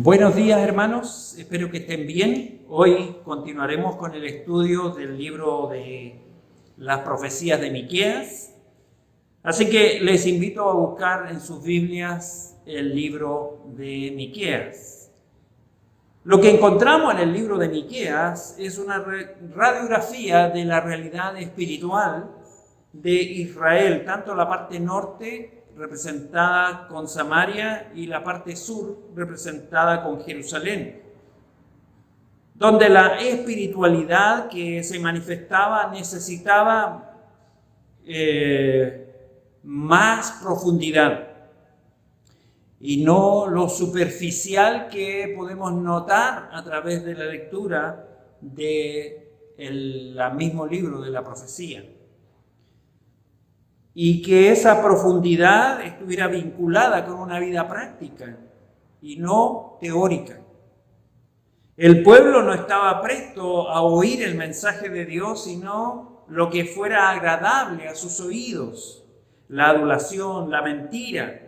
Buenos días, hermanos, espero que estén bien. Hoy continuaremos con el estudio del libro de las profecías de Miqueas. Así que les invito a buscar en sus Biblias el libro de Miqueas. Lo que encontramos en el libro de Miqueas es una radiografía de la realidad espiritual de Israel, tanto la parte norte representada con Samaria y la parte sur representada con Jerusalén, donde la espiritualidad que se manifestaba necesitaba más profundidad y no lo superficial que podemos notar a través de la lectura del mismo libro de la profecía. Y que esa profundidad estuviera vinculada con una vida práctica y no teórica. El pueblo no estaba presto a oír el mensaje de Dios, sino lo que fuera agradable a sus oídos: la adulación, la mentira,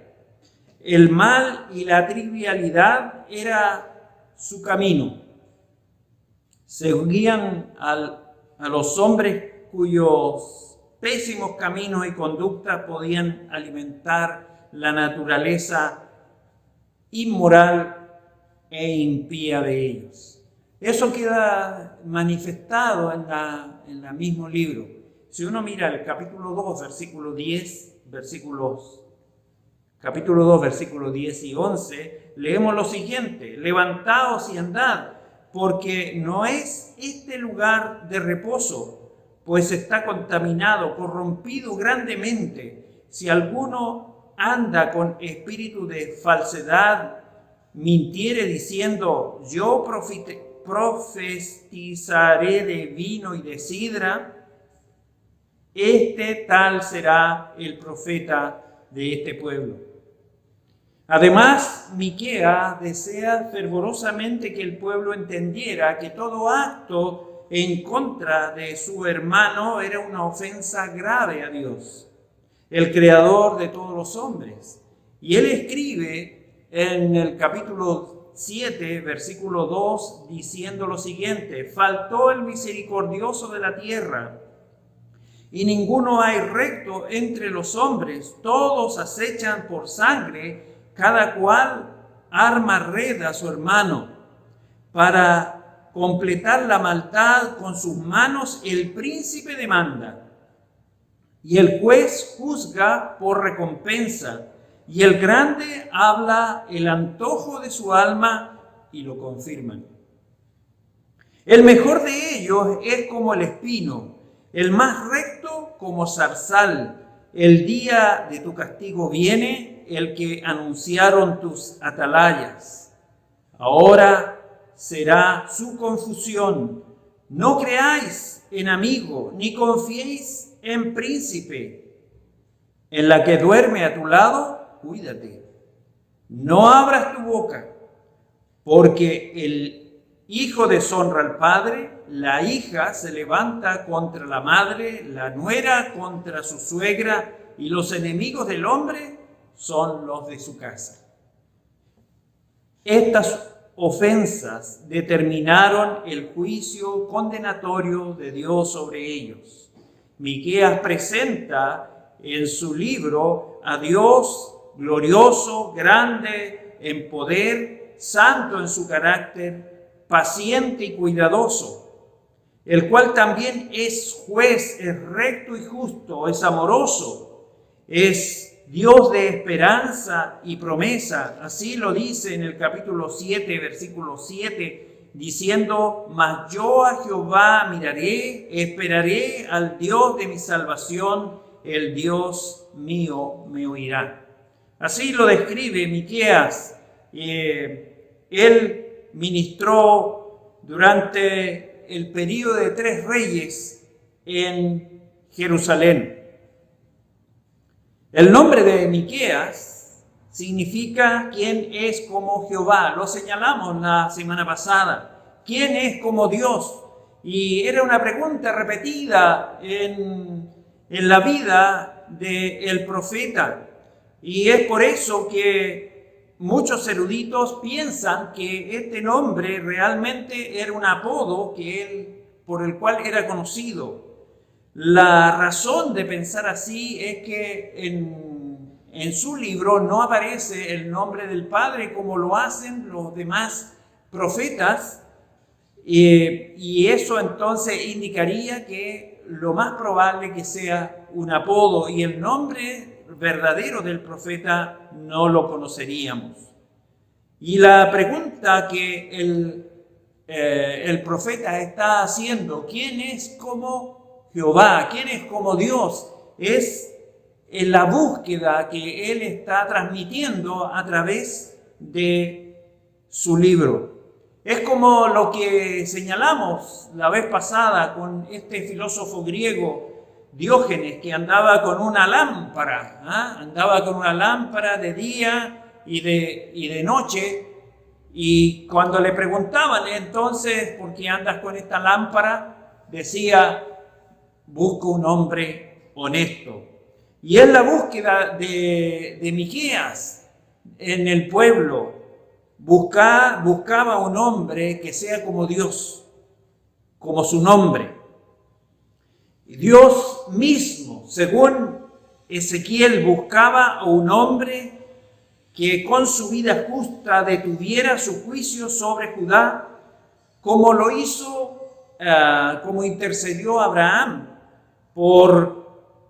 el mal y la trivialidad era su camino. Seguían a los hombres cuyos pésimos caminos y conductas podían alimentar la naturaleza inmoral e impía de ellos. Eso queda manifestado en el mismo libro. Si uno mira el capítulo 2, versículo 10, capítulo 2, versículos 10 y 11, leemos lo siguiente: levantaos y andad, porque no es este lugar de reposo, pues está contaminado, corrompido grandemente. Si alguno anda con espíritu de falsedad, mintiere diciendo: yo profetizaré de vino y de sidra, este tal será el profeta de este pueblo. Además, Miqueas desea fervorosamente que el pueblo entendiera que todo acto en contra de su hermano era una ofensa grave a Dios, el creador de todos los hombres. Y él escribe en el capítulo 7, versículo 2, diciendo lo siguiente: faltó el misericordioso de la tierra, y ninguno hay recto entre los hombres. Todos acechan por sangre, cada cual arma red a su hermano. Para completar la maldad con sus manos, el príncipe demanda, y el juez juzga por recompensa, y el grande habla el antojo de su alma y lo confirman. El mejor de ellos es como el espino, el más recto como zarzal. El día de tu castigo viene, el que anunciaron tus atalayas. Ahora será su confusión. No creáis en amigo, ni confiéis en príncipe. En la que duerme a tu lado, cuídate. No abras tu boca, porque el hijo deshonra al padre, la hija se levanta contra la madre, la nuera contra su suegra, y los enemigos del hombre son los de su casa. Estas ofensas determinaron el juicio condenatorio de Dios sobre ellos. Miqueas presenta en su libro a Dios glorioso, grande en poder, santo en su carácter, paciente y cuidadoso, el cual también es juez, es recto y justo, es amoroso, es Dios de esperanza y promesa. Así lo dice en el capítulo 7, versículo 7, diciendo: mas yo a Jehová miraré, esperaré al Dios de mi salvación, el Dios mío me oirá. Así lo describe Miqueas. Él ministró durante el período de 3 reyes en Jerusalén. El nombre de Miqueas significa ¿quién es como Jehová? Lo señalamos la semana pasada. ¿Quién es como Dios? Y era una pregunta repetida en la vida del profeta. Y es por eso que muchos eruditos piensan que este nombre realmente era un apodo por el cual era conocido. La razón de pensar así es que en su libro no aparece el nombre del Padre como lo hacen los demás profetas, y eso entonces indicaría que lo más probable que sea un apodo, y el nombre verdadero del profeta no lo conoceríamos. Y la pregunta que el profeta está haciendo, ¿quién es como Jehová? ¿Quién es como Dios? Es en la búsqueda que él está transmitiendo a través de su libro. Es como lo que señalamos la vez pasada con este filósofo griego Diógenes, que andaba con una lámpara, andaba con una lámpara de día y de noche, y cuando le preguntaban entonces, ¿por qué andas con esta lámpara?, decía, busco un hombre honesto. Y es la búsqueda de Miqueas en el pueblo. Buscaba un hombre que sea como Dios, como su nombre. Y Dios mismo, según Ezequiel, buscaba a un hombre que con su vida justa detuviera su juicio sobre Judá, como lo hizo, como intercedió Abraham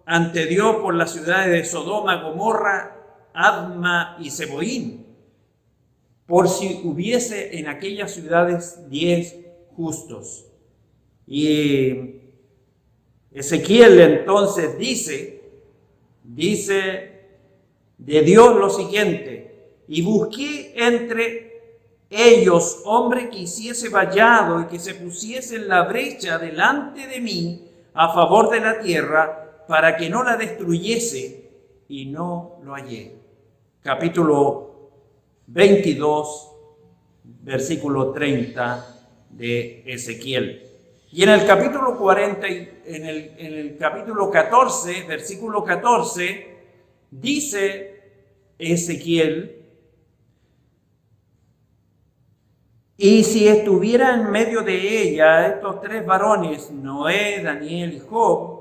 ante Dios por las ciudades de Sodoma, Gomorra, Adma y Zeboín, por si hubiese en aquellas ciudades 10 justos. Y Ezequiel entonces dice de Dios lo siguiente: y busqué entre ellos hombre que hiciese vallado y que se pusiese en la brecha delante de mí a favor de la tierra, para que no la destruyese, y no lo hallé. Capítulo 22, versículo 30 de Ezequiel. Y en el capítulo 40, en el capítulo 14, versículo 14, dice Ezequiel: y si estuviera en medio de ella estos 3 varones, Noé, Daniel y Job,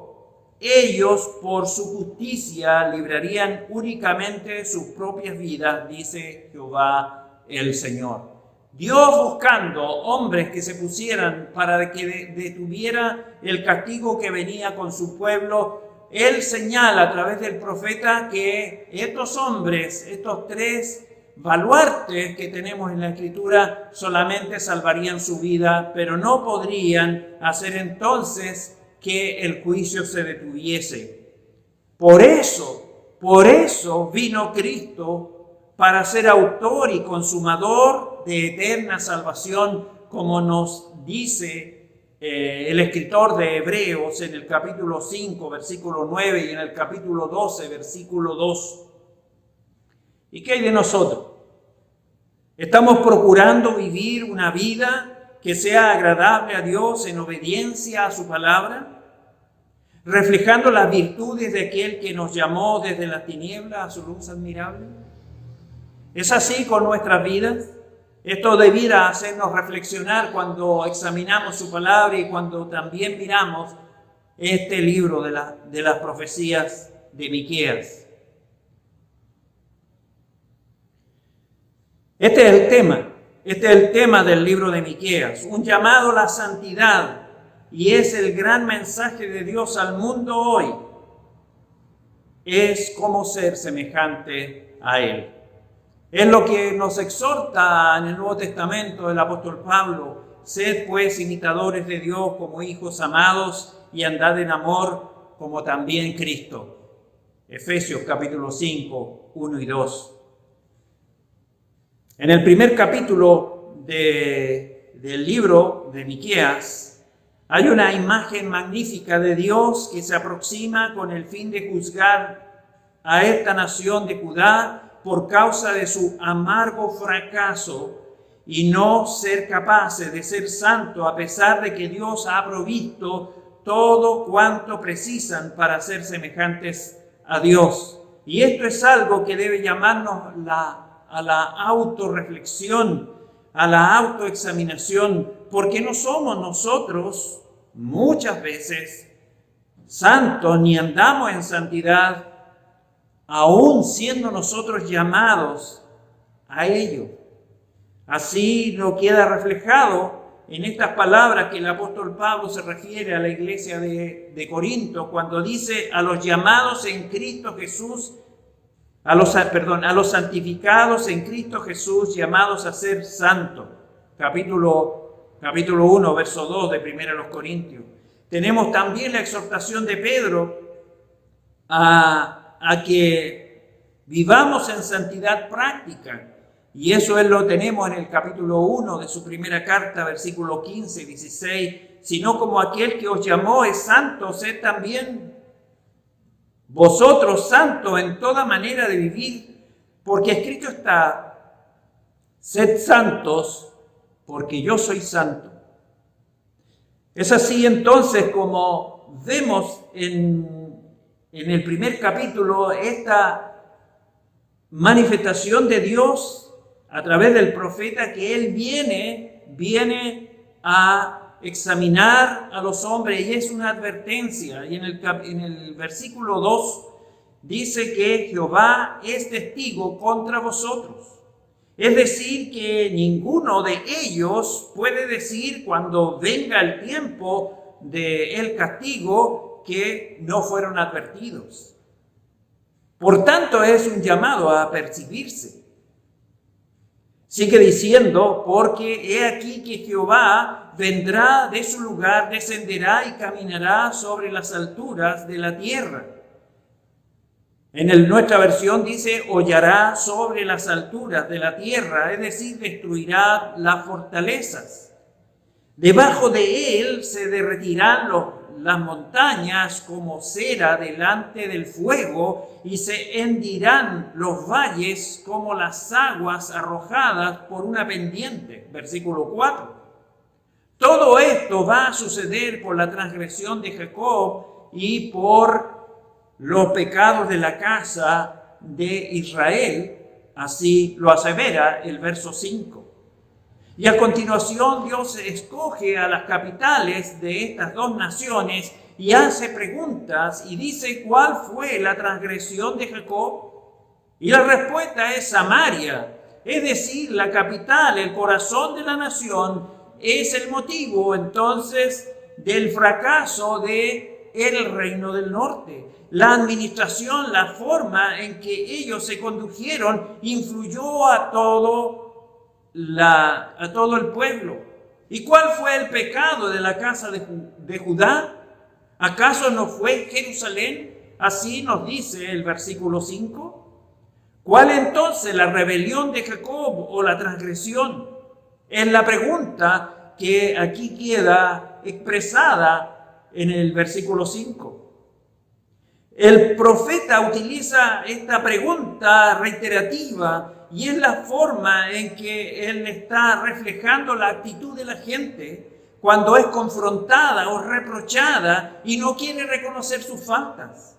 ellos por su justicia librarían únicamente sus propias vidas, dice Jehová el Señor. Dios buscando hombres que se pusieran para que detuviera el castigo que venía con su pueblo, Él señala a través del profeta que estos hombres, estos 3 baluartes que tenemos en la Escritura, solamente salvarían su vida, pero no podrían hacer entonces que el juicio se detuviese. Por eso vino Cristo, para ser autor y consumador de eterna salvación, como nos dice el escritor de Hebreos en el capítulo 5, versículo 9, y en el capítulo 12, versículo 2. ¿Y qué hay de nosotros? ¿Estamos procurando vivir una vida que sea agradable a Dios en obediencia a su palabra, reflejando las virtudes de aquel que nos llamó desde la tiniebla a su luz admirable? ¿Es así con nuestras vidas? Esto debiera hacernos reflexionar cuando examinamos su palabra y cuando también miramos este libro de las profecías de Miqueas. Este es el tema del libro de Miqueas, un llamado a la santidad, y es el gran mensaje de Dios al mundo hoy. Es cómo ser semejante a Él. Es lo que nos exhorta en el Nuevo Testamento el apóstol Pablo: sed pues imitadores de Dios como hijos amados y andad en amor como también Cristo. Efesios capítulo 5, 1 y 2. En el primer capítulo del libro de Miqueas hay una imagen magnífica de Dios que se aproxima con el fin de juzgar a esta nación de Judá por causa de su amargo fracaso y no ser capaces de ser santos, a pesar de que Dios ha provisto todo cuanto precisan para ser semejantes a Dios. Y esto es algo que debe llamarnos la a la autorreflexión, a la autoexaminación, porque no somos nosotros muchas veces santos ni andamos en santidad, aún siendo nosotros llamados a ello. Así lo queda reflejado en estas palabras que el apóstol Pablo se refiere a la iglesia de Corinto cuando dice a los llamados en Cristo Jesús, a los santificados en Cristo Jesús, llamados a ser santos. Capítulo 1, verso 2 de 1 Corintios. Tenemos también la exhortación de Pedro a que vivamos en santidad práctica. Y eso lo tenemos en el capítulo 1 de su primera carta, versículo 15 y 16. Sino como aquel que os llamó es santo, sed también vosotros santos en toda manera de vivir, porque escrito está, sed santos, porque yo soy santo. Es así entonces como vemos en el primer capítulo esta manifestación de Dios a través del profeta, que Él viene a examinar a los hombres, y es una advertencia. Y en el versículo 2 dice que Jehová es testigo contra vosotros. Es decir, que ninguno de ellos puede decir cuando venga el tiempo del castigo que no fueron advertidos. Por tanto, es un llamado a percibirse. Sigue diciendo, porque he aquí que Jehová vendrá de su lugar, descenderá y caminará sobre las alturas de la tierra. En nuestra versión dice, hollará sobre las alturas de la tierra, es decir, destruirá las fortalezas. Debajo de él se derretirán las montañas como cera delante del fuego, y se hendirán los valles como las aguas arrojadas por una pendiente. Versículo 4. Todo esto va a suceder por la transgresión de Jacob y por los pecados de la casa de Israel. Así lo asevera el verso 5. Y a continuación Dios escoge a las capitales de estas dos naciones y hace preguntas y dice cuál fue la transgresión de Jacob. Y la respuesta es Samaria, es decir, la capital, el corazón de la nación, es el motivo entonces del fracaso del reino del norte. La administración, la forma en que ellos se condujeron influyó a todo el pueblo. ¿Y cuál fue el pecado de la casa de Judá? ¿Acaso no fue Jerusalén? Así nos dice el versículo 5. ¿Cuál entonces la rebelión de Jacob o la transgresión? Es la pregunta que aquí queda expresada en el versículo 5. El profeta utiliza esta pregunta reiterativa y es la forma en que él está reflejando la actitud de la gente cuando es confrontada o reprochada y no quiere reconocer sus faltas.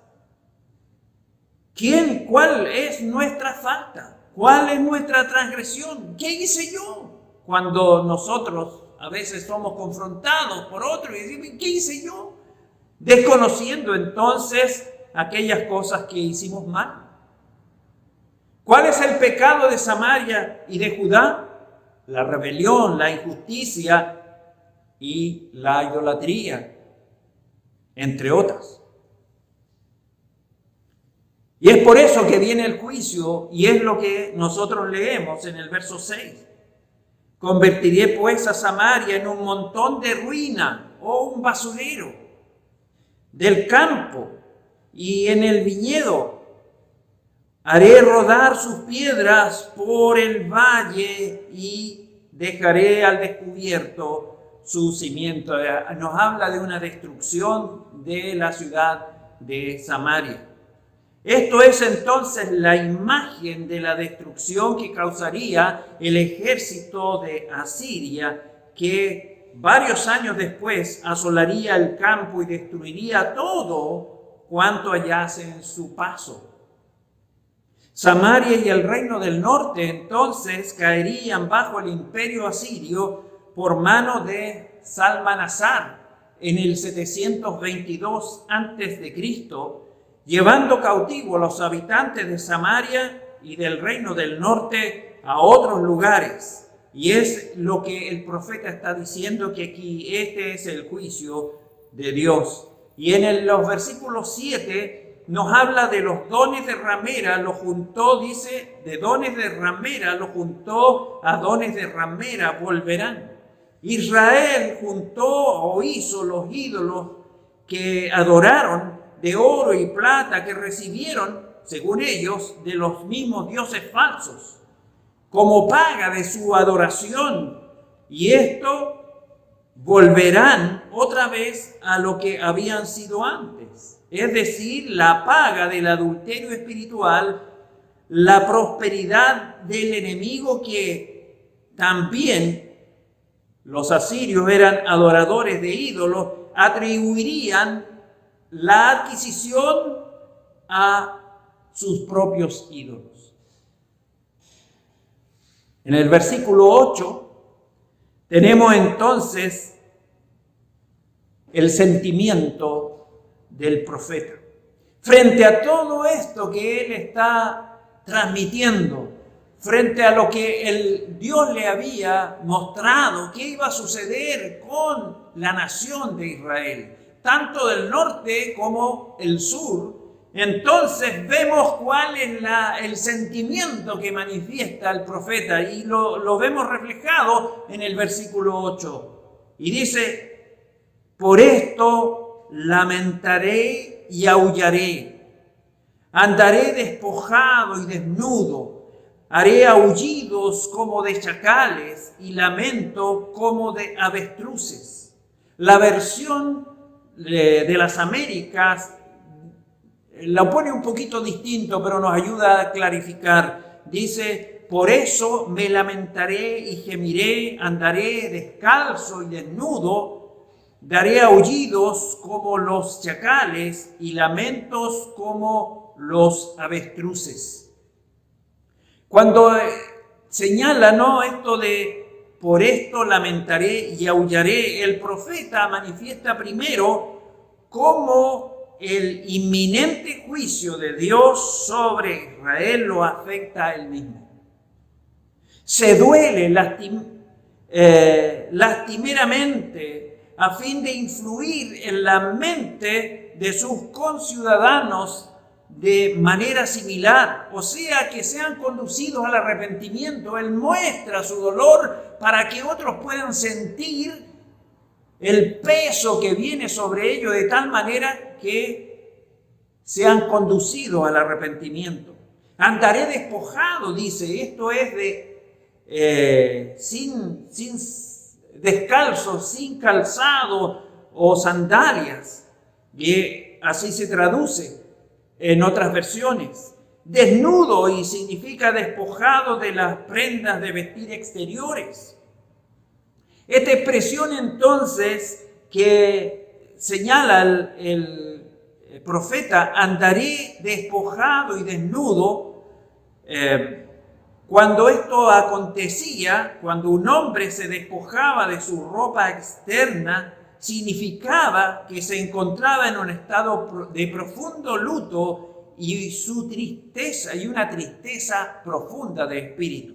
¿Cuál es nuestra falta? ¿Cuál es nuestra transgresión? ¿Qué hice yo? Cuando nosotros a veces somos confrontados por otro y decimos, ¿qué hice yo? Desconociendo entonces aquellas cosas que hicimos mal. ¿Cuál es el pecado de Samaria y de Judá? La rebelión, la injusticia y la idolatría, entre otras. Y es por eso que viene el juicio, y es lo que nosotros leemos en el verso 6. Convertiré pues a Samaria en un montón de ruina o un basurero del campo, y en el viñedo haré rodar sus piedras por el valle y dejaré al descubierto su cimiento. Nos habla de una destrucción de la ciudad de Samaria. Esto es entonces la imagen de la destrucción que causaría el ejército de Asiria, que varios años después asolaría el campo y destruiría todo cuanto hallase en su paso. Samaria y el reino del norte entonces caerían bajo el imperio asirio por mano de Salmanasar en el 722 a.C., llevando cautivo a los habitantes de Samaria y del reino del norte a otros lugares. Y es lo que el profeta está diciendo, que aquí este es el juicio de Dios. Y en los versículos 7 nos habla de los dones de ramera, lo juntó, dice, de dones de ramera, lo juntó a dones de ramera, volverán. Israel juntó o hizo los ídolos que adoraron de oro y plata, que recibieron, según ellos, de los mismos dioses falsos, como paga de su adoración. Y esto volverán otra vez a lo que habían sido antes. Es decir, la paga del adulterio espiritual, la prosperidad del enemigo, que también los asirios eran adoradores de ídolos, atribuirían la adquisición a sus propios ídolos. En el versículo 8 tenemos entonces el sentimiento del profeta. Frente a todo esto que él está transmitiendo, frente a lo que Dios le había mostrado que iba a suceder con la nación de Israel, tanto del norte como el sur, entonces vemos cuál es el sentimiento que manifiesta el profeta, y lo vemos reflejado en el versículo 8. Y dice: por esto lamentaré y aullaré, andaré despojado y desnudo, haré aullidos como de chacales y lamento como de avestruces. La versión de las Américas la pone un poquito distinto, pero nos ayuda a clarificar. Dice: por eso me lamentaré y gemiré, andaré descalzo y desnudo, daré aullidos como los chacales y lamentos como los avestruces. Cuando señala, ¿no?, esto de por esto lamentaré y aullaré, el profeta manifiesta primero cómo el inminente juicio de Dios sobre Israel lo afecta a él mismo. Se duele lastimeramente a fin de influir en la mente de sus conciudadanos de manera similar, o sea, que sean conducidos al arrepentimiento. Él muestra su dolor para que otros puedan sentir el peso que viene sobre ellos, de tal manera que sean conducidos al arrepentimiento. Andaré despojado, dice, esto es sin descalzo, sin calzado o sandalias, y así se traduce en otras versiones. Desnudo, y significa despojado de las prendas de vestir exteriores. Esta expresión entonces que señala el profeta, andaré despojado y desnudo, cuando esto acontecía, cuando un hombre se despojaba de su ropa externa, significaba que se encontraba en un estado de profundo luto y una tristeza profunda de espíritu.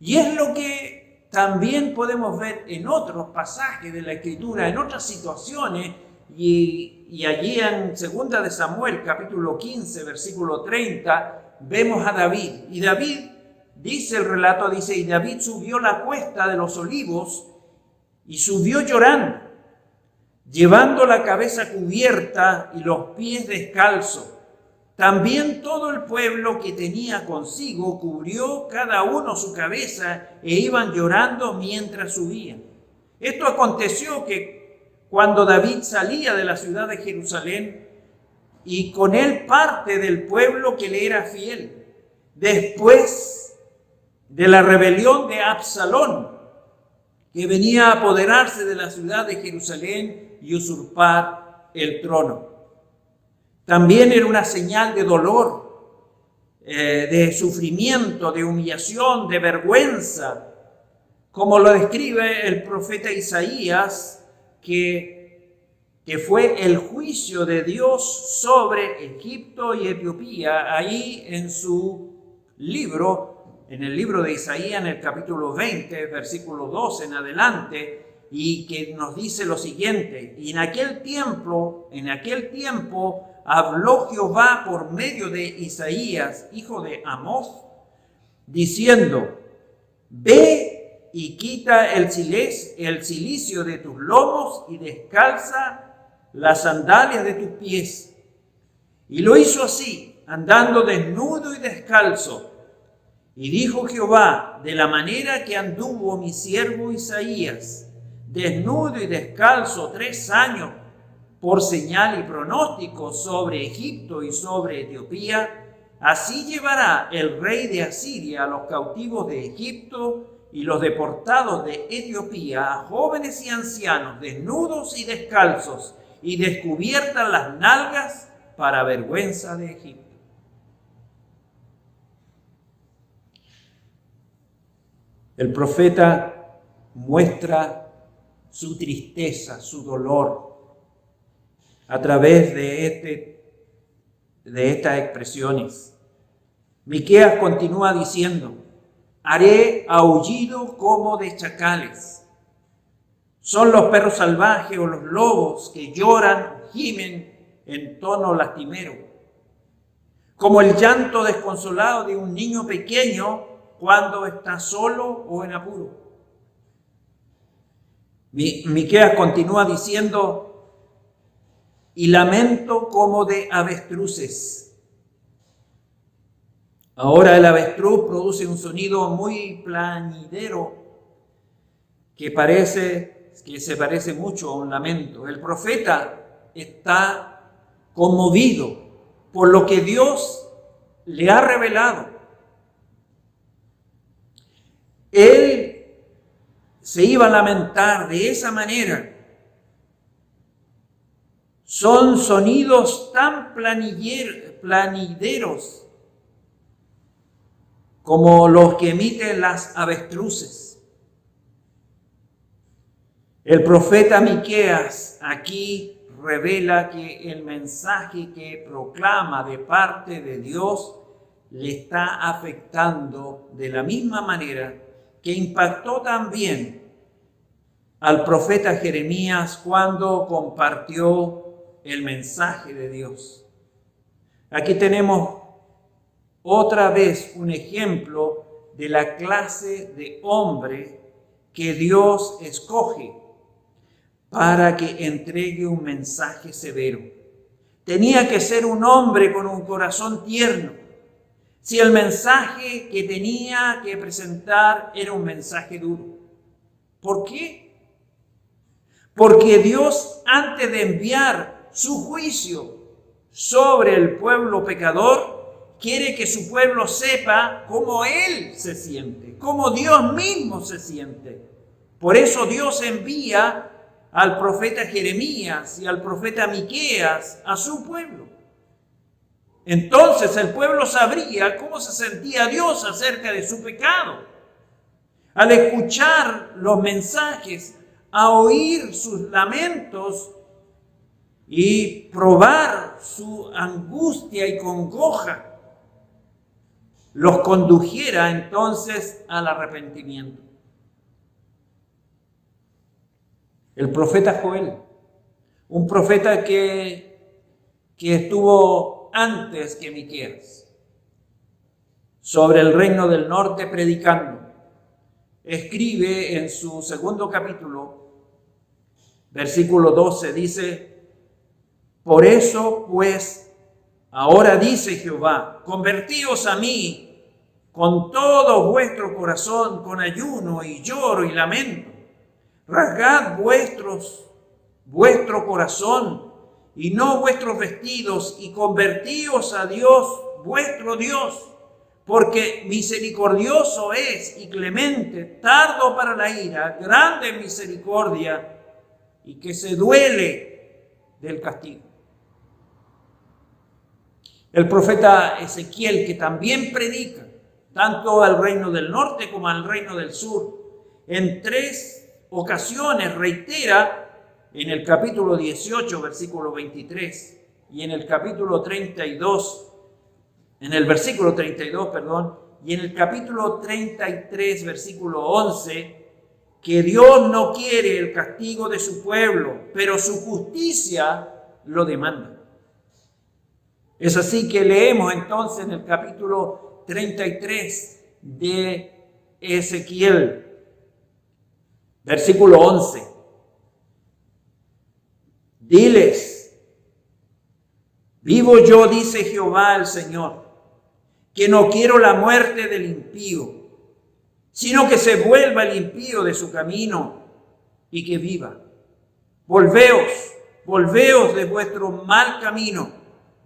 Y es lo que también podemos ver en otros pasajes de la Escritura, en otras situaciones, y allí en 2 de Samuel, capítulo 15, versículo 30, vemos a David. Y David, dice el relato, y David subió la cuesta de los olivos y subió llorando, llevando la cabeza cubierta y los pies descalzos. También todo el pueblo que tenía consigo cubrió cada uno su cabeza e iban llorando mientras subían. Esto aconteció que cuando David salía de la ciudad de Jerusalén, y con él parte del pueblo que le era fiel, después de la rebelión de Absalón, que venía a apoderarse de la ciudad de Jerusalén y usurpar el trono. También era una señal de dolor de sufrimiento, de humillación, de vergüenza, como lo describe el profeta Isaías, que fue el juicio de Dios sobre Egipto y Etiopía, ahí en su libro, en el libro de Isaías, en el capítulo 20, versículo 12 en adelante, y que nos dice lo siguiente: y en aquel tiempo habló Jehová por medio de Isaías, hijo de Amós, diciendo: ve y quita el cilicio de tus lomos y descalza las sandalias de tus pies. Y lo hizo así, andando desnudo y descalzo. Y dijo Jehová: de la manera que anduvo mi siervo Isaías, desnudo y descalzo 3 años, por señal y pronóstico sobre Egipto y sobre Etiopía, así llevará el rey de Asiria a los cautivos de Egipto y los deportados de Etiopía, a jóvenes y ancianos, desnudos y descalzos, y descubiertas las nalgas, para vergüenza de Egipto. El profeta muestra su tristeza, su dolor, a través de estas expresiones. Miqueas continúa diciendo: haré aullido como de chacales. Son los perros salvajes o los lobos que lloran o gimen en tono lastimero, como el llanto desconsolado de un niño pequeño cuando está solo o en apuro. Miqueas continúa diciendo: y lamento como de avestruces. Ahora el avestruz produce un sonido muy plañidero que se parece mucho a un lamento. El profeta está conmovido por lo que Dios le ha revelado. Él se iba a lamentar de esa manera. Son sonidos tan planideros como los que emiten las avestruces. El profeta Miqueas aquí revela que el mensaje que proclama de parte de Dios le está afectando de la misma manera que impactó también al profeta Jeremías cuando compartió el mensaje de Dios. Aquí tenemos otra vez un ejemplo de la clase de hombre que Dios escoge para que entregue un mensaje severo. Tenía que ser un hombre con un corazón tierno, si el mensaje que tenía que presentar era un mensaje duro. ¿Por qué? Porque Dios, antes de enviar su juicio sobre el pueblo pecador, quiere que su pueblo sepa cómo Él se siente, cómo Dios mismo se siente. Por eso Dios envía al profeta Jeremías y al profeta Miqueas a su pueblo. Entonces el pueblo sabría cómo se sentía Dios acerca de su pecado. Al escuchar los mensajes, a oír sus lamentos y probar su angustia y congoja, los condujera entonces al arrepentimiento. El profeta Joel, un profeta que estuvo antes que Miqueas, sobre el reino del norte predicando, escribe en su 2 capítulo, versículo 12, dice: por eso, pues, ahora dice Jehová, convertíos a mí con todo vuestro corazón, con ayuno y lloro y lamento. Rasgad vuestro corazón y no vuestros vestidos, y convertíos a Dios, vuestro Dios, porque misericordioso es y clemente, tardo para la ira, grande en misericordia, y que se duele del castigo. El profeta Ezequiel, que también predica tanto al reino del norte como al reino del sur, en 3 ocasiones reitera en el capítulo 18, versículo 23, y en el capítulo 32, en el versículo 32, y en el capítulo 33, versículo 11, que Dios no quiere el castigo de su pueblo, pero su justicia lo demanda. Es así que leemos entonces en el capítulo 33 de Ezequiel, versículo 11. Diles, vivo yo, dice Jehová el Señor, que no quiero la muerte del impío, sino que se vuelva el impío de su camino y que viva. Volveos de vuestro mal camino.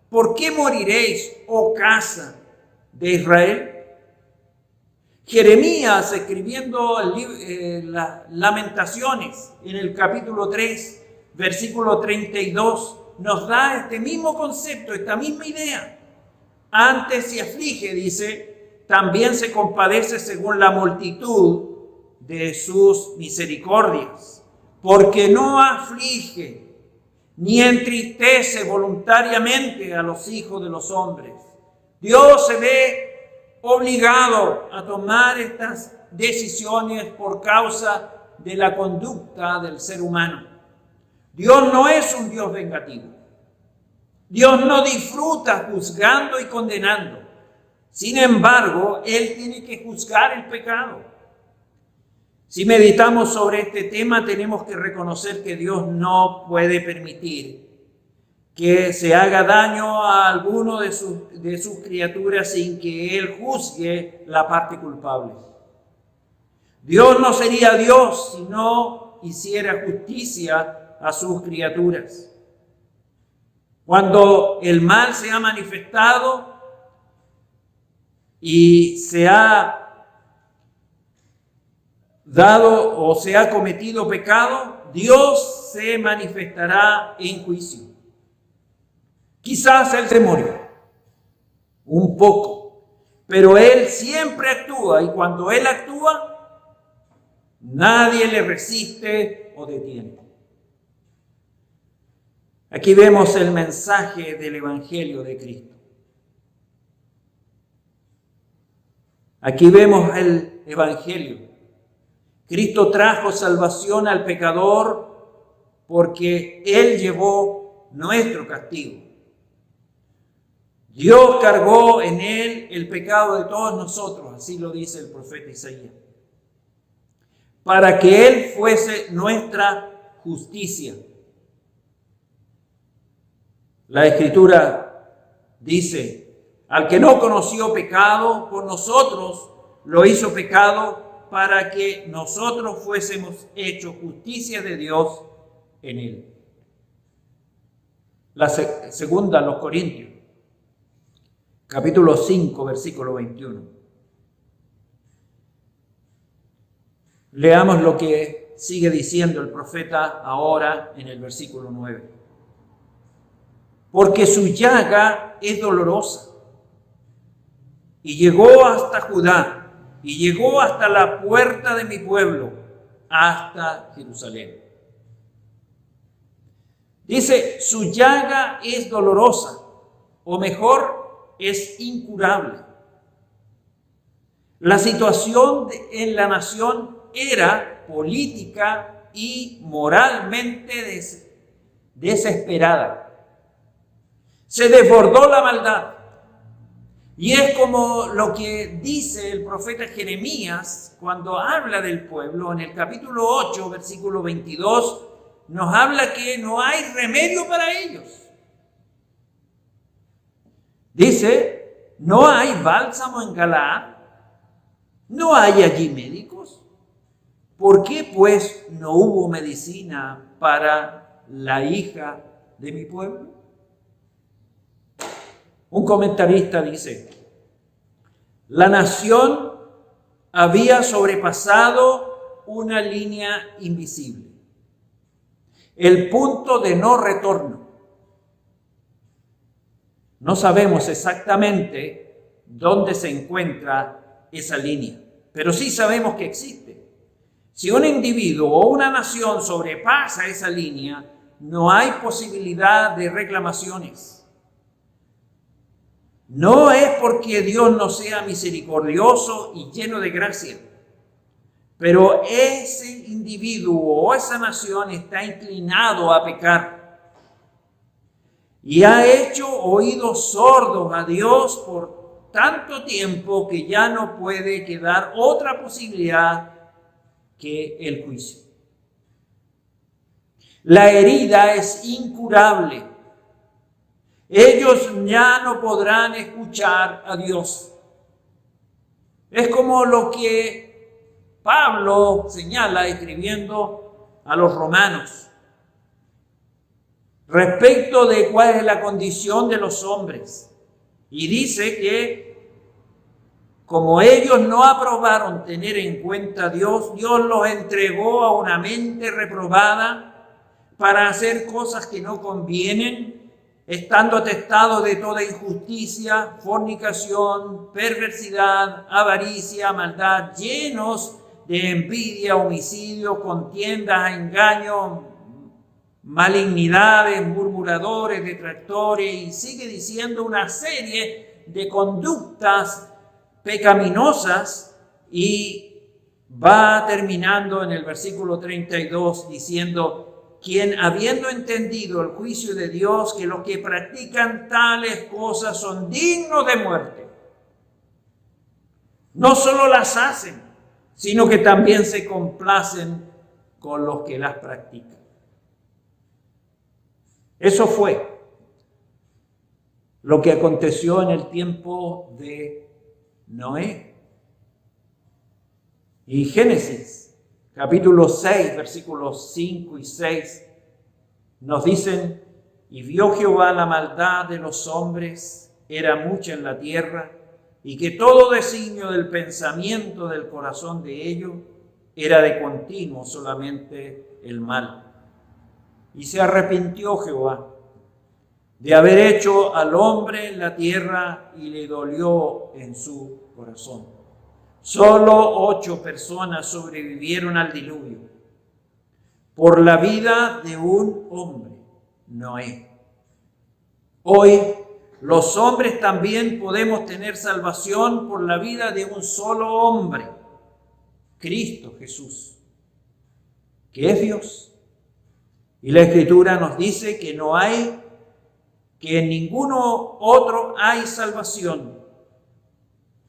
¿Por qué moriréis, oh casa de Israel? Jeremías, escribiendo las Lamentaciones en el capítulo 3, versículo 32, nos da este mismo concepto, esta misma idea. Antes se aflige, dice, también se compadece según la multitud de sus misericordias, porque no aflige ni entristece voluntariamente a los hijos de los hombres. Dios se ve obligado a tomar estas decisiones por causa de la conducta del ser humano. Dios no es un Dios vengativo. Dios no disfruta juzgando y condenando. Sin embargo, Él tiene que juzgar el pecado. Si meditamos sobre este tema, tenemos que reconocer que Dios no puede permitir que se haga daño a alguno de sus criaturas sin que Él juzgue la parte culpable. Dios no sería Dios si no hiciera justicia a sus criaturas. Cuando el mal se ha manifestado y se ha dado o se ha cometido pecado, Dios se manifestará en juicio. Quizás Él demore un poco, pero Él siempre actúa, y cuando Él actúa, nadie le resiste o detiene. Aquí vemos el mensaje del Evangelio de Cristo. Aquí vemos el Evangelio. Cristo trajo salvación al pecador porque Él llevó nuestro castigo. Dios cargó en Él el pecado de todos nosotros, así lo dice el profeta Isaías, para que Él fuese nuestra justicia. La Escritura dice, al que no conoció pecado, por nosotros lo hizo pecado, para que nosotros fuésemos hechos justicia de Dios en Él. La segunda, los Corintios, capítulo 5, versículo 21. Leamos lo que sigue diciendo el profeta ahora en el versículo 9. Porque su llaga es dolorosa y llegó hasta Judá y llegó hasta la puerta de mi pueblo, hasta Jerusalén. Dice, su llaga es dolorosa, o mejor, es incurable. La situación en la nación era política y moralmente desesperada. Se desbordó la maldad. Y es como lo que dice el profeta Jeremías cuando habla del pueblo. En el capítulo 8, versículo 22, nos habla que no hay remedio para ellos. Dice, no hay bálsamo en Galaad, no hay allí médicos. ¿Por qué pues no hubo medicina para la hija de mi pueblo? Un comentarista dice, la nación había sobrepasado una línea invisible, el punto de no retorno. No sabemos exactamente dónde se encuentra esa línea, pero sí sabemos que existe. Si un individuo o una nación sobrepasa esa línea, no hay posibilidad de reclamaciones. No es porque Dios no sea misericordioso y lleno de gracia, pero ese individuo o esa nación está inclinado a pecar y ha hecho oídos sordos a Dios por tanto tiempo que ya no puede quedar otra posibilidad que el juicio. La herida es incurable. Ellos ya no podrán escuchar a Dios. Es como lo que Pablo señala escribiendo a los romanos respecto de cuál es la condición de los hombres. Y dice que como ellos no aprobaron tener en cuenta a Dios, Dios los entregó a una mente reprobada para hacer cosas que no convienen, estando atestados de toda injusticia, fornicación, perversidad, avaricia, maldad, llenos de envidia, homicidio, contiendas, engaños, malignidades, murmuradores, detractores, y sigue diciendo una serie de conductas pecaminosas, y va terminando en el versículo 32 diciendo: quien habiendo entendido el juicio de Dios, que los que practican tales cosas son dignos de muerte, no solo las hacen, sino que también se complacen con los que las practican. Eso fue lo que aconteció en el tiempo de Noé. Y Génesis capítulo 6, versículos 5 y 6, nos dicen: y vio Jehová la maldad de los hombres, era mucha en la tierra, y que todo designio del pensamiento del corazón de ellos era de continuo solamente el mal. Y se arrepintió Jehová de haber hecho al hombre en la tierra, y le dolió en su corazón. Solo 8 personas sobrevivieron al diluvio por la vida de un hombre, Noé. Hoy los hombres también podemos tener salvación por la vida de un solo hombre, Cristo Jesús, que es Dios. Y la Escritura nos dice que en ninguno otro hay salvación,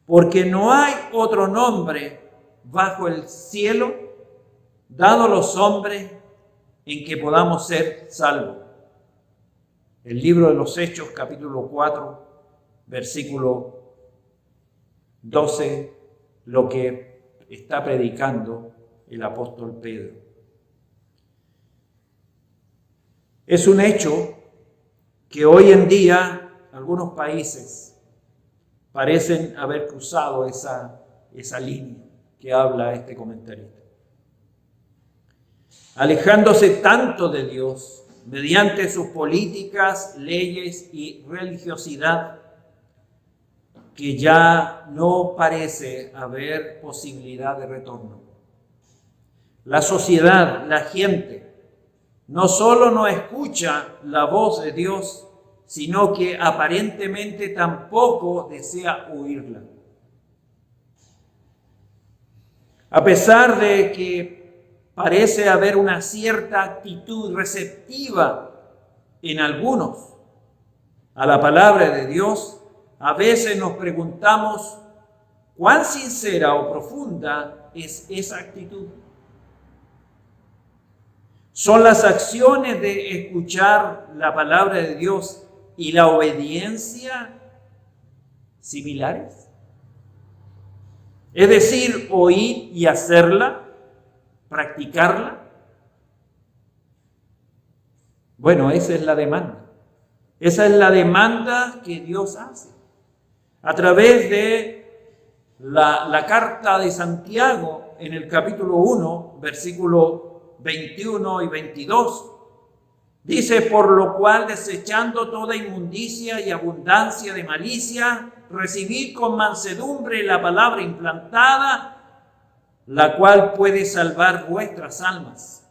porque no hay otro nombre bajo el cielo dado a los hombres en que podamos ser salvos. El libro de los Hechos, capítulo 4, versículo 12, lo que está predicando el apóstol Pedro. Es un hecho que hoy en día algunos países parecen haber cruzado esa línea que habla este comentarista, alejándose tanto de Dios mediante sus políticas, leyes y religiosidad, que ya no parece haber posibilidad de retorno. La sociedad, la gente, no solo no escucha la voz de Dios, sino que aparentemente tampoco desea oírla. A pesar de que parece haber una cierta actitud receptiva en algunos a la palabra de Dios, a veces nos preguntamos cuán sincera o profunda es esa actitud. ¿Son las acciones de escuchar la palabra de Dios y la obediencia similares? Es decir, oír y hacerla, practicarla. Bueno, esa es la demanda. Esa es la demanda que Dios hace a través de la carta de Santiago en el capítulo 1, versículo 21 y 22. Dice, por lo cual, desechando toda inmundicia y abundancia de malicia, recibid con mansedumbre la palabra implantada, la cual puede salvar vuestras almas.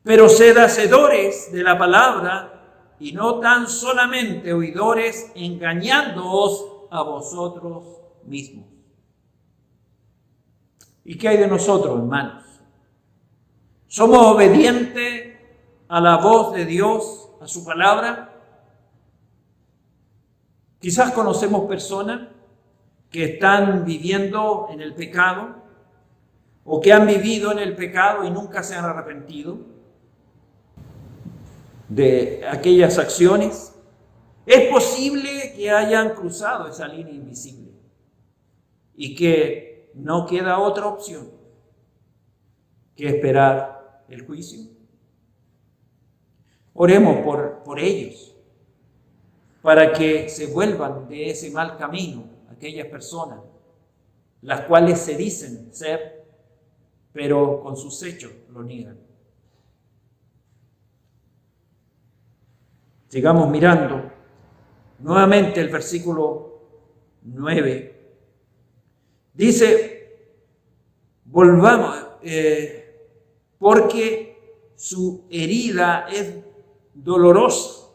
Pero sed hacedores de la palabra y no tan solamente oidores, engañándoos a vosotros mismos. ¿Y qué hay de nosotros, hermanos? ¿Somos obedientes a la voz de Dios, a su palabra? Quizás conocemos personas que están viviendo en el pecado o que han vivido en el pecado y nunca se han arrepentido de aquellas acciones. Es posible que hayan cruzado esa línea invisible y que no queda otra opción que esperar el juicio. Oremos por ellos, para que se vuelvan de ese mal camino, aquellas personas, las cuales se dicen ser, pero con sus hechos lo niegan. Sigamos mirando nuevamente el versículo 9. Dice, volvamos, porque su herida es dolorosa,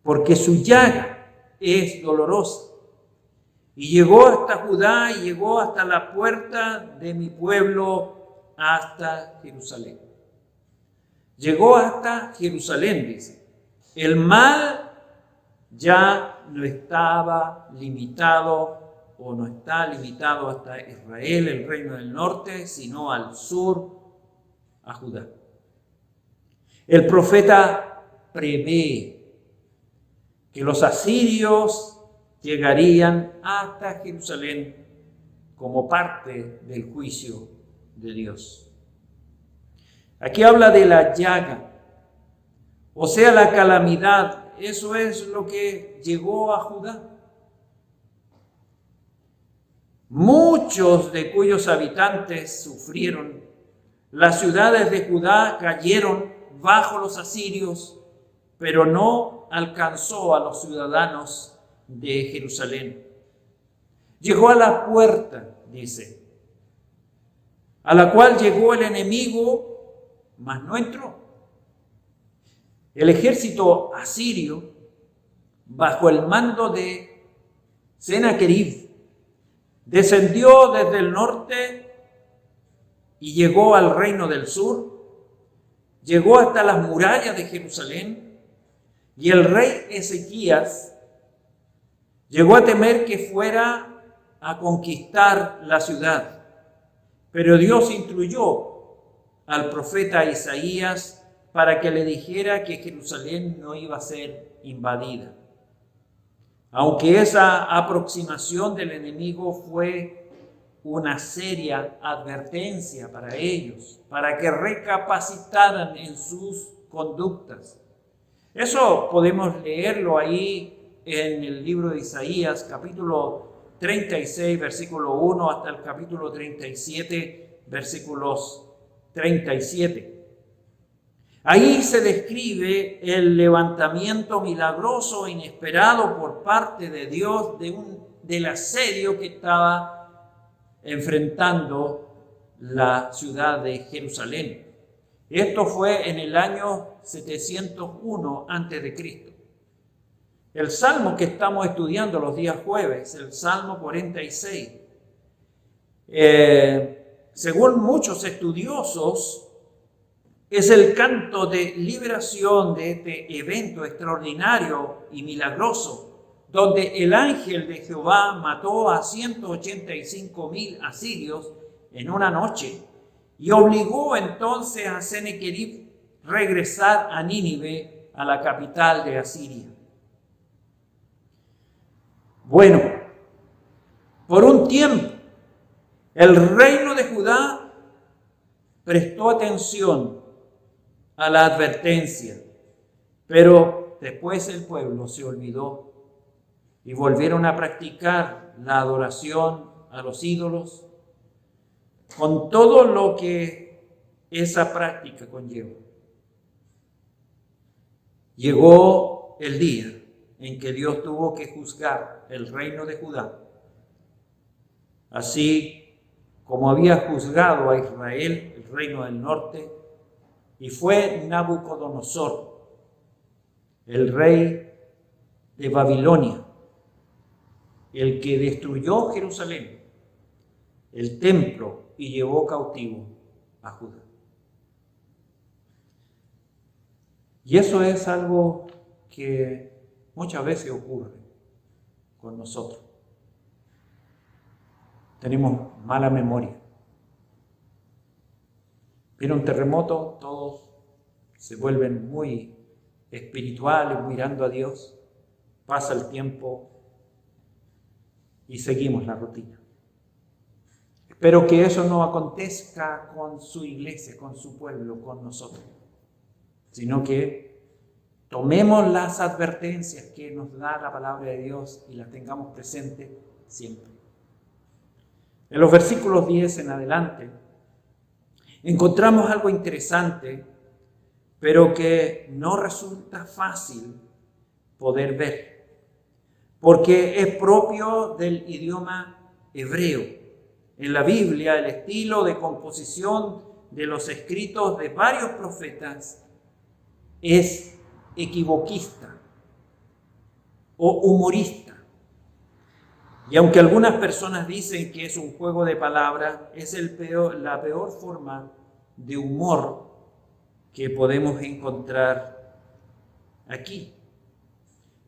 porque su llaga es dolorosa. Y llegó hasta Judá y llegó hasta la puerta de mi pueblo, hasta Jerusalén. Llegó hasta Jerusalén, dice. El mal ya no estaba limitado o no está limitado hasta Israel, el reino del norte, sino al sur, a Judá. El profeta prevé que los asirios llegarían hasta Jerusalén como parte del juicio de Dios. Aquí habla de la llaga, o sea, la calamidad. Eso es lo que llegó a Judá. Muchos de cuyos habitantes sufrieron. Las ciudades de Judá cayeron bajo los asirios, pero no alcanzó a los ciudadanos de Jerusalén. Llegó a la puerta, dice, a la cual llegó el enemigo, mas no entró. El ejército asirio, bajo el mando de Sennacherib, descendió desde el norte y llegó al reino del sur, llegó hasta las murallas de Jerusalén, y el rey Ezequías llegó a temer que fuera a conquistar la ciudad. Pero Dios instruyó al profeta Isaías para que le dijera que Jerusalén no iba a ser invadida. Aunque esa aproximación del enemigo fue una seria advertencia para ellos, para que recapacitaran en sus conductas. Eso podemos leerlo ahí en el libro de Isaías, capítulo 36, versículo 1, hasta el capítulo 37, versículos 37. Ahí se describe el levantamiento milagroso e inesperado por parte de Dios del asedio que estaba enfrentando la ciudad de Jerusalén. Esto fue en el año 701 a.C. El salmo que estamos estudiando los días jueves, el Salmo 46, según muchos estudiosos, es el canto de liberación de este evento extraordinario y milagroso, donde el ángel de Jehová mató a 185,000 asirios en una noche y obligó entonces a Sennacherib regresar a Nínive, a la capital de Asiria. Bueno, por un tiempo, el reino de Judá prestó atención a la advertencia, pero después el pueblo se olvidó y volvieron a practicar la adoración a los ídolos con todo lo que esa práctica conlleva. Llegó el día en que Dios tuvo que juzgar el reino de Judá, así como había juzgado a Israel, el reino del norte, y fue Nabucodonosor, el rey de Babilonia, el que destruyó Jerusalén, el templo, y llevó cautivo a Judá. Y eso es algo que muchas veces ocurre con nosotros. Tenemos mala memoria. Viene un terremoto, todos se vuelven muy espirituales, mirando a Dios. Pasa el tiempo y seguimos la rutina. Espero que eso no acontezca con su iglesia, con su pueblo, con nosotros, sino que tomemos las advertencias que nos da la palabra de Dios y las tengamos presentes siempre. En los versículos 10 en adelante encontramos algo interesante, pero que no resulta fácil poder ver, porque es propio del idioma hebreo. En la Biblia, el estilo de composición de los escritos de varios profetas es equivoquista o humorista. Y aunque algunas personas dicen que es un juego de palabras, es la peor forma de humor que podemos encontrar aquí.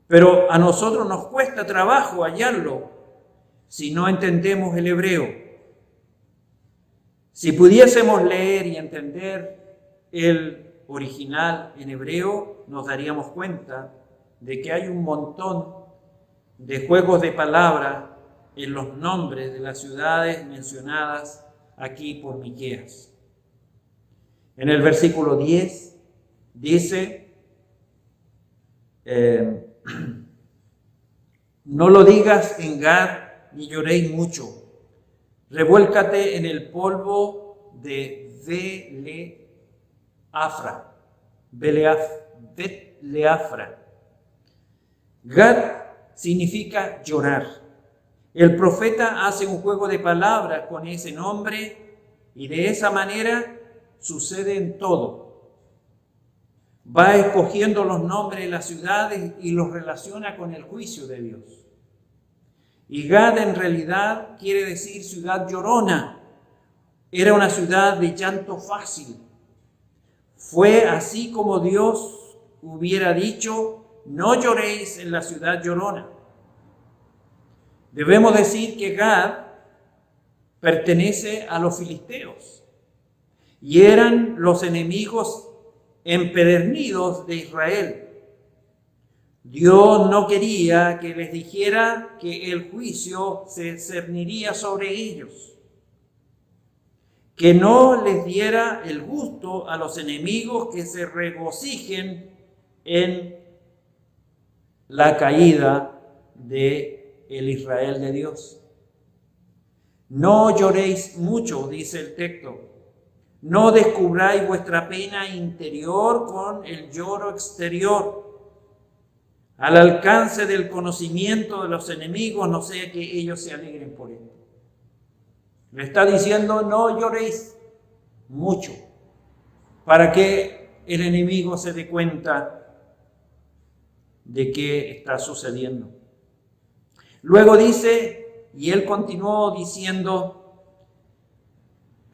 Pero a nosotros nos cuesta trabajo hallarlo si no entendemos el hebreo. Si pudiésemos leer y entender el original en hebreo, nos daríamos cuenta de que hay un montón de juegos de palabras en los nombres de las ciudades mencionadas aquí por Miqueas. En el versículo 10 dice, no lo digas en Gad ni lloréis mucho, revuélcate en el polvo de Bet-leafra. Gad significa llorar. El profeta hace un juego de palabras con ese nombre y de esa manera sucede en todo. Va escogiendo los nombres de las ciudades y los relaciona con el juicio de Dios. Y Gad en realidad quiere decir ciudad llorona. Era una ciudad de llanto fácil. Fue así como Dios hubiera dicho, no lloréis en la ciudad llorona. Debemos decir que Gad pertenece a los filisteos y eran los enemigos empedernidos de Israel. Dios no quería que les dijera que el juicio se cerniría sobre ellos, que no les diera el gusto a los enemigos que se regocijen en la caída de el Israel de Dios. No lloréis mucho, dice el texto. No descubráis vuestra pena interior con el lloro exterior, al alcance del conocimiento de los enemigos, no sea que ellos se alegren por él. Le está diciendo, no lloréis mucho, para que el enemigo se dé cuenta de qué está sucediendo. Luego dice, y él continuó diciendo,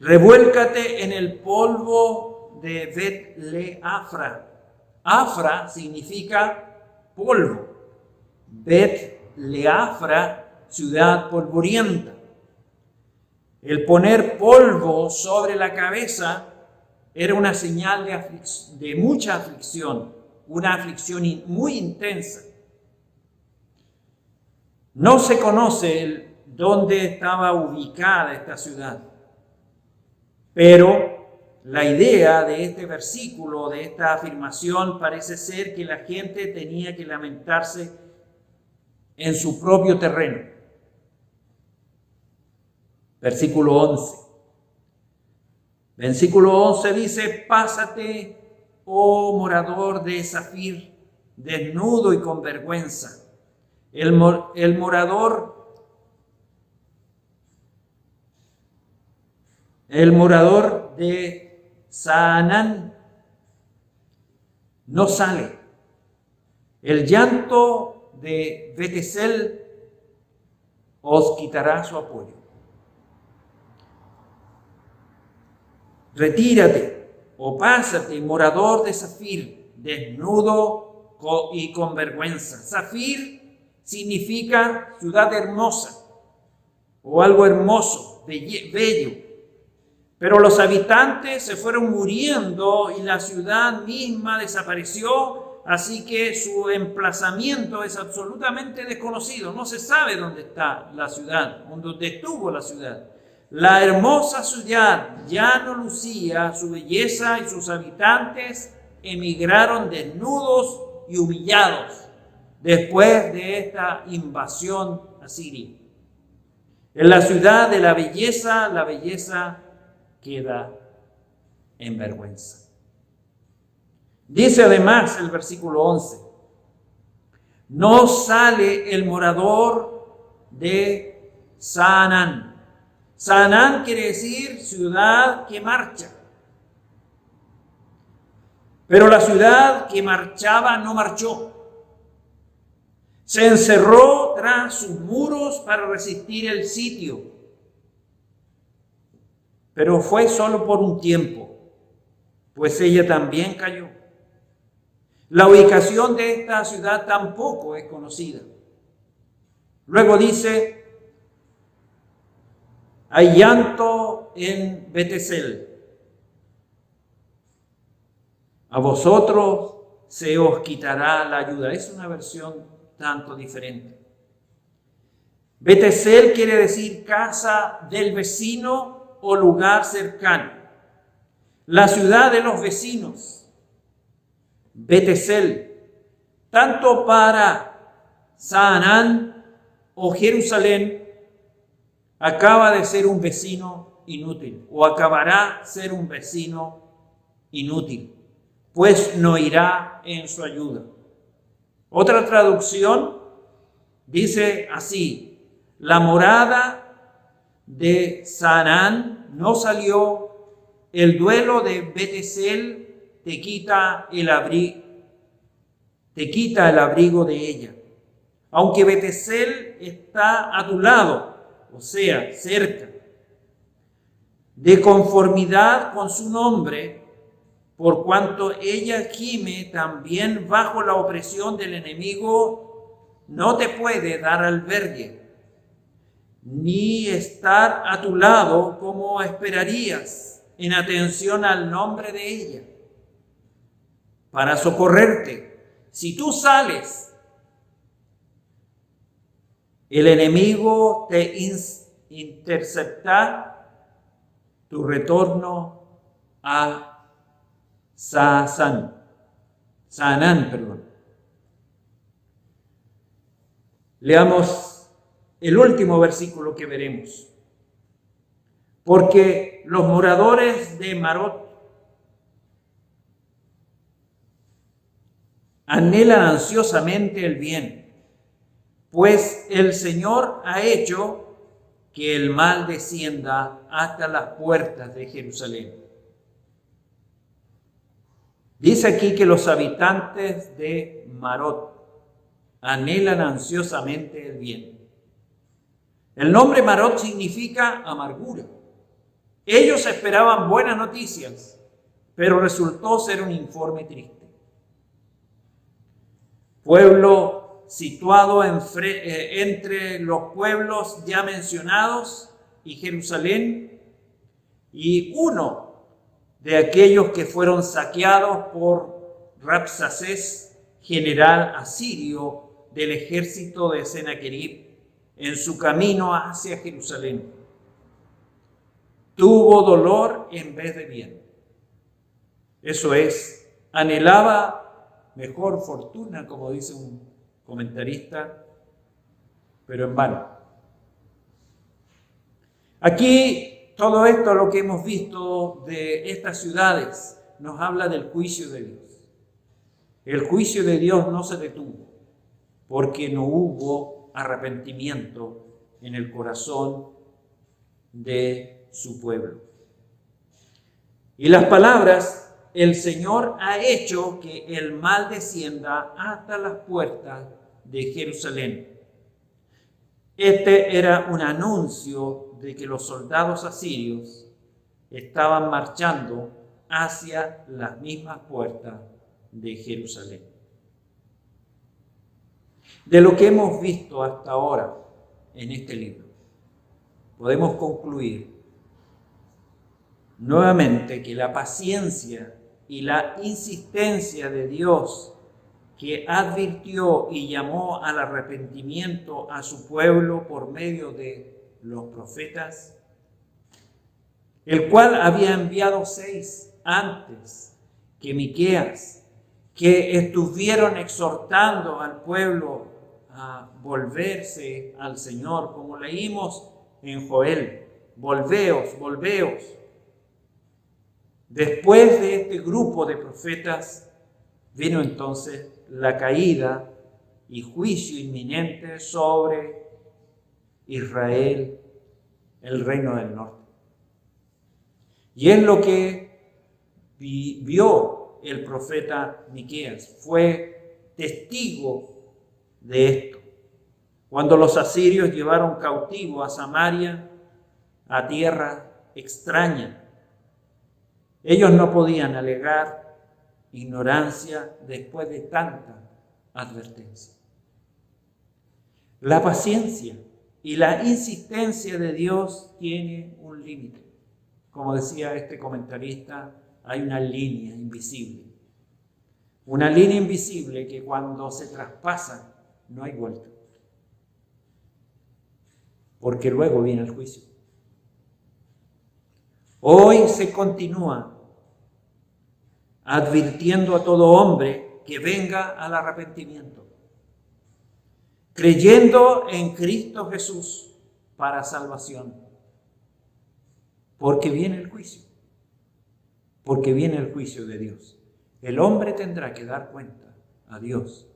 revuélcate en el polvo de Bet-leafra. Afra significa polvo. Bet-leafra, ciudad polvorienta. El poner polvo sobre la cabeza era una señal de mucha aflicción, una aflicción muy intensa. No se conoce dónde estaba ubicada esta ciudad, pero la idea de este versículo, de esta afirmación, parece ser que la gente tenía que lamentarse en su propio terreno. Versículo 11. Versículo 11 dice: pásate, oh morador de Zafir, desnudo y con vergüenza. El morador de Saanán no sale. El llanto de Betesel os quitará su apoyo. Retírate o pásate, morador de Zafir, desnudo y con vergüenza. Zafir significa ciudad hermosa o algo hermoso, bello. Pero los habitantes se fueron muriendo y la ciudad misma desapareció, así que su emplazamiento es absolutamente desconocido. No se sabe dónde está la ciudad, dónde estuvo la ciudad. La hermosa ciudad ya no lucía su belleza y sus habitantes emigraron desnudos y humillados después de esta invasión asiria. En la ciudad de la belleza queda en vergüenza. Dice además el versículo 11: no sale el morador de Saanán. Saanán quiere decir ciudad que marcha. Pero la ciudad que marchaba no marchó. Se encerró tras sus muros para resistir el sitio. Pero fue solo por un tiempo, pues ella también cayó. La ubicación de esta ciudad tampoco es conocida. Luego dice: hay llanto en Betesel. A vosotros se os quitará la ayuda. Es una versión tanto diferente. Betesel quiere decir casa del vecino o lugar cercano. La ciudad de los vecinos. Betesel, tanto para Saanán o Jerusalén, acaba de ser un vecino inútil o acabará ser un vecino inútil, pues no irá en su ayuda. Otra traducción dice así: la morada de Saanán no salió, el duelo de Betesel te quita el abrigo de ella. Aunque Betesel está a tu lado, o sea, cerca, de conformidad con su nombre, por cuanto ella gime también bajo la opresión del enemigo, no te puede dar albergue, ni estar a tu lado como esperarías en atención al nombre de ella, para socorrerte. Si tú sales, el enemigo te intercepta tu retorno a Saanán. Leamos el último versículo que veremos. Porque los moradores de Marot anhelan ansiosamente el bien, pues el Señor ha hecho que el mal descienda hasta las puertas de Jerusalén. Dice aquí que los habitantes de Marot anhelan ansiosamente el bien. El nombre Marot significa amargura. Ellos esperaban buenas noticias, pero resultó ser un informe triste. Pueblo situado entre los pueblos ya mencionados y Jerusalén, y uno de aquellos que fueron saqueados por Rabsacés, general asirio del ejército de Sennacherib, en su camino hacia Jerusalén. Tuvo dolor en vez de bien. Eso es, anhelaba mejor fortuna, como dice un comentarista, pero en vano. Aquí todo esto, lo que hemos visto de estas ciudades, nos habla del juicio de Dios. El juicio de Dios no se detuvo porque no hubo arrepentimiento en el corazón de su pueblo. Y las palabras, el Señor ha hecho que el mal descienda hasta las puertas de Jerusalén. Este era un anuncio de que los soldados asirios estaban marchando hacia las mismas puertas de Jerusalén. De lo que hemos visto hasta ahora en este libro, podemos concluir nuevamente que la paciencia y la insistencia de Dios, que advirtió y llamó al arrepentimiento a su pueblo por medio de los profetas, el cual había enviado 6 antes que Miqueas, que estuvieron exhortando al pueblo a volverse al Señor, como leímos en Joel: volveos, volveos. Después de este grupo de profetas vino entonces la caída y juicio inminente sobre Israel, el reino del norte. Y es lo que vio el profeta Miqueas, fue testigo de esto. Cuando los asirios llevaron cautivo a Samaria, a tierra extraña, ellos no podían alegar ignorancia después de tanta advertencia. La paciencia y la insistencia de Dios tiene un límite. Como decía este comentarista, hay una línea invisible. Una línea invisible que cuando se traspasa no hay vuelta. Porque luego viene el juicio. Hoy se continúa advirtiendo a todo hombre que venga al arrepentimiento, creyendo en Cristo Jesús para salvación. Porque viene el juicio. Porque viene el juicio de Dios. El hombre tendrá que dar cuenta a Dios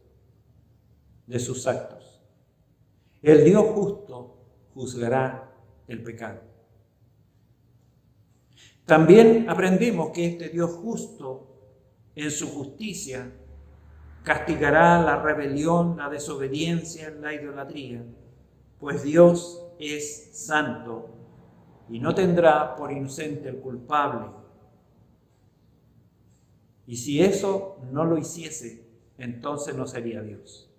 de sus actos. El Dios justo juzgará el pecado. También aprendemos que este Dios justo, en su justicia, castigará la rebelión, la desobediencia, la idolatría, pues Dios es santo y no tendrá por inocente el culpable. Y si eso no lo hiciese, entonces no sería Dios.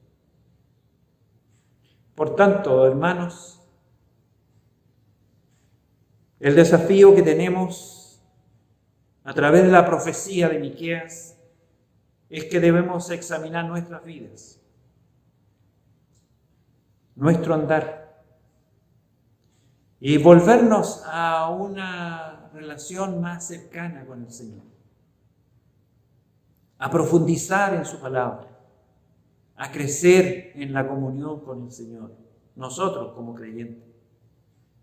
Por tanto, hermanos, el desafío que tenemos a través de la profecía de Miqueas es que debemos examinar nuestras vidas, nuestro andar, y volvernos a una relación más cercana con el Señor, a profundizar en su palabra, a crecer en la comunión con el Señor, nosotros como creyentes,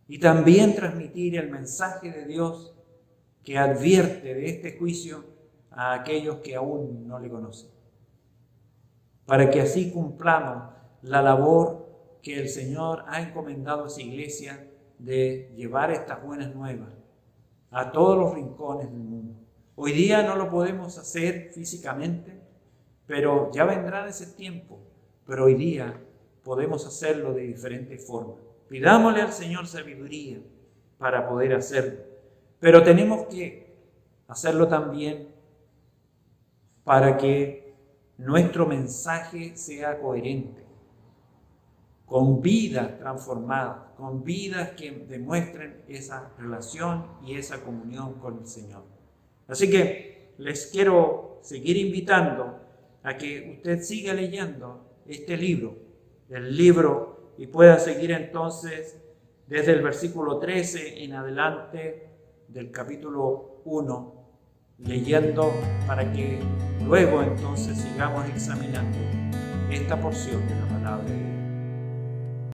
y también transmitir el mensaje de Dios que advierte de este juicio a aquellos que aún no le conocen, para que así cumplamos la labor que el Señor ha encomendado a su iglesia de llevar estas buenas nuevas a todos los rincones del mundo. Hoy día no lo podemos hacer físicamente, pero ya vendrá ese tiempo. Pero hoy día podemos hacerlo de diferentes formas. Pidámosle al Señor sabiduría para poder hacerlo. Pero tenemos que hacerlo también para que nuestro mensaje sea coherente, con vidas transformadas, con vidas que demuestren esa relación y esa comunión con el Señor. Así que les quiero seguir invitando a que usted siga leyendo este libro, el libro, y pueda seguir entonces desde el versículo 13 en adelante del capítulo 1, leyendo para que luego entonces sigamos examinando esta porción de la palabra de Dios.